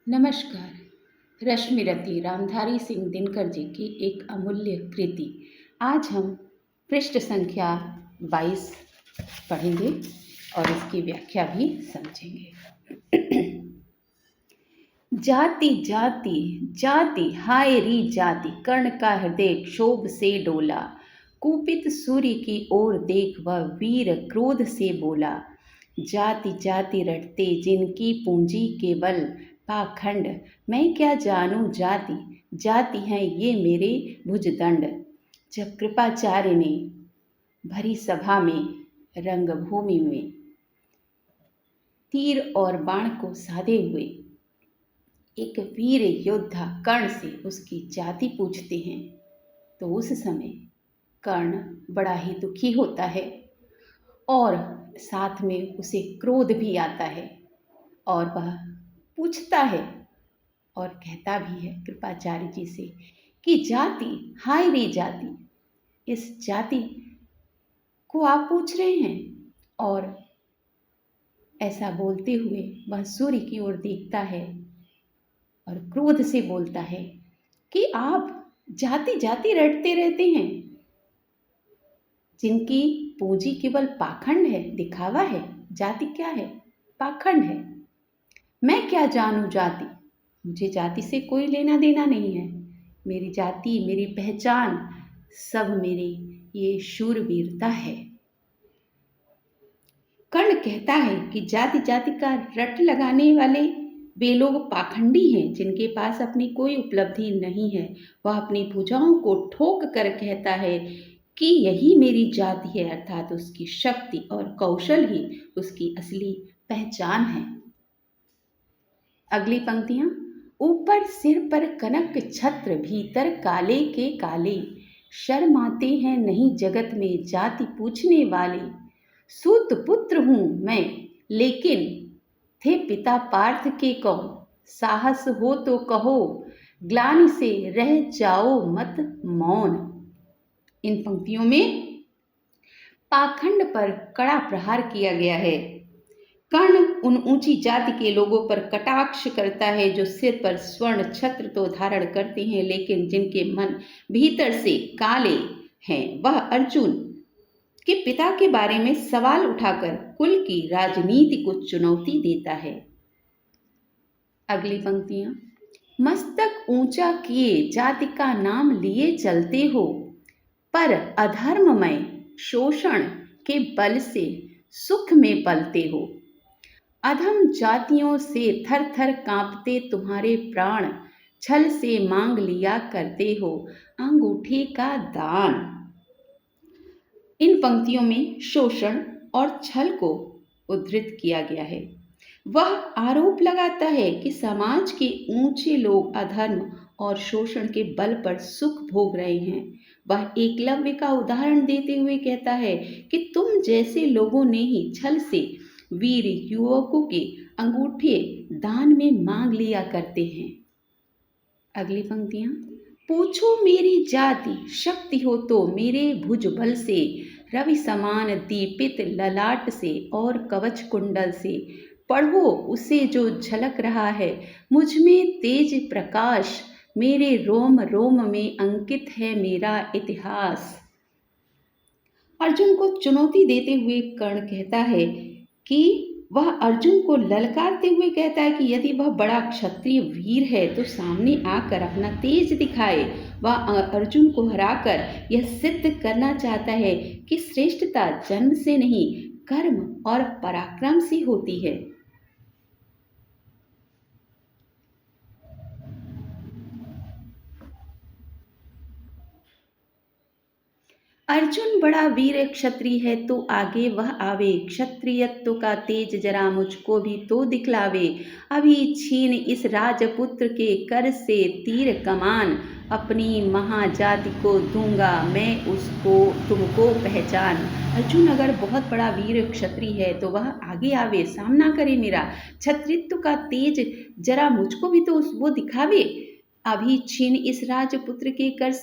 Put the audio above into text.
नमस्कार। रश्मिरति रामधारी सिंह दिनकर जी की एक अमूल्य कृति। आज हम पृष्ठ संख्या 22 पढ़ेंगे और इसकी व्याख्या भी समझेंगे। जाति जाति जाति हाय री जाति, कर्ण का हृदय क्षोभ से डोला। कुपित सूर्य की ओर देख वह वीर क्रोध से बोला। जाति जाति रटते जिनकी पूंजी केवल पाखंड, मैं क्या जानूं जाति, जाति है ये मेरे भुजदंड। जब कृपाचार्य ने भरी सभा में रंगभूमि में तीर और बाण को साधे हुए एक वीर योद्धा कर्ण से उसकी जाति पूछते हैं, तो उस समय कर्ण बड़ा ही दुखी होता है और साथ में उसे क्रोध भी आता है और वह पूछता है और कहता भी है कृपाचार्य जी से कि जाति हाय रे जाति, इस जाति को आप पूछ रहे हैं। और ऐसा बोलते हुए वह सूर्य की ओर देखता है और क्रोध से बोलता है कि आप जाति जाति रटते रहते हैं, जिनकी पूंजी केवल पाखंड है, दिखावा है। जाति क्या है? पाखंड है। मैं क्या जानूं जाति, मुझे जाति से कोई लेना देना नहीं है। मेरी जाति, मेरी पहचान सब मेरी ये शूरवीरता है। कर्ण कहता है कि जाति जाति का रट लगाने वाले वे लोग पाखंडी हैं, जिनके पास अपनी कोई उपलब्धि नहीं है। वह अपनी भुजाओं को ठोक कर कहता है कि यही मेरी जाति है, अर्थात उसकी शक्ति और कौशल ही उसकी असली पहचान है। अगली पंक्तियां। ऊपर सिर पर कनक छत्र, भीतर काले के काले, शर्माते हैं नहीं जगत में जाति पूछने वाले। सूत पुत्र हूं मैं, लेकिन थे पिता पार्थ के कौन, साहस हो तो कहो, ग्लानि से रह जाओ मत मौन। इन पंक्तियों में पाखंड पर कड़ा प्रहार किया गया है। कर्ण उन ऊंची जाति के लोगों पर कटाक्ष करता है जो सिर पर स्वर्ण छत्र तो धारण करते हैं, लेकिन जिनके मन भीतर से काले हैं। वह अर्जुन के पिता के बारे में सवाल उठाकर कुल की राजनीति को चुनौती देता है। अगली पंक्तियां। मस्तक ऊंचा किए जाति का नाम लिए चलते हो, पर अधर्ममय शोषण के बल से सुख में पलते हो। अधम जातियों से थर थर कांपते तुम्हारे प्राण, छल से मांग लिया करते हो अंगूठे का दान। इन पंक्तियों में शोषण और छल को उद्धृत किया गया है। वह आरोप लगाता है कि समाज के ऊंचे लोग अधर्म और शोषण के बल पर सुख भोग रहे हैं। वह एकलव्य का उदाहरण देते हुए कहता है कि तुम जैसे लोगों ने ही छल से वीर युवकों के अंगूठे दान में मांग लिया करते हैं। अगली पंक्तियां। पूछो मेरी जाति, शक्ति हो तो मेरे भुजबल से, रवि समान दीपित ललाट से और कवच कुंडल से। पढ़ो उसे जो झलक रहा है मुझ में तेज प्रकाश, मेरे रोम रोम में अंकित है मेरा इतिहास। अर्जुन को चुनौती देते हुए कर्ण कहता है कि वह अर्जुन को ललकारते हुए कहता है कि यदि वह बड़ा क्षत्रिय वीर है तो सामने आकर अपना तेज दिखाए। वह अर्जुन को हराकर यह सिद्ध करना चाहता है कि श्रेष्ठता जन्म से नहीं, कर्म और पराक्रम से होती है। अर्जुन बड़ा वीर क्षत्रिय है तो आगे वह आवे, क्षत्रियत्व का तेज जरा मुझको भी तो दिखलावे। अभी छीन इस राजपुत्र के कर से तीर कमान, अपनी महाजाति को दूंगा मैं उसको तुमको पहचान। अर्जुन अगर बहुत बड़ा वीर क्षत्रिय है तो वह आगे आवे, सामना करे मेरा। क्षत्रित्व का तेज जरा मुझको भी तो वो दिखावे। अभी छीन इस राजपुत्र के कर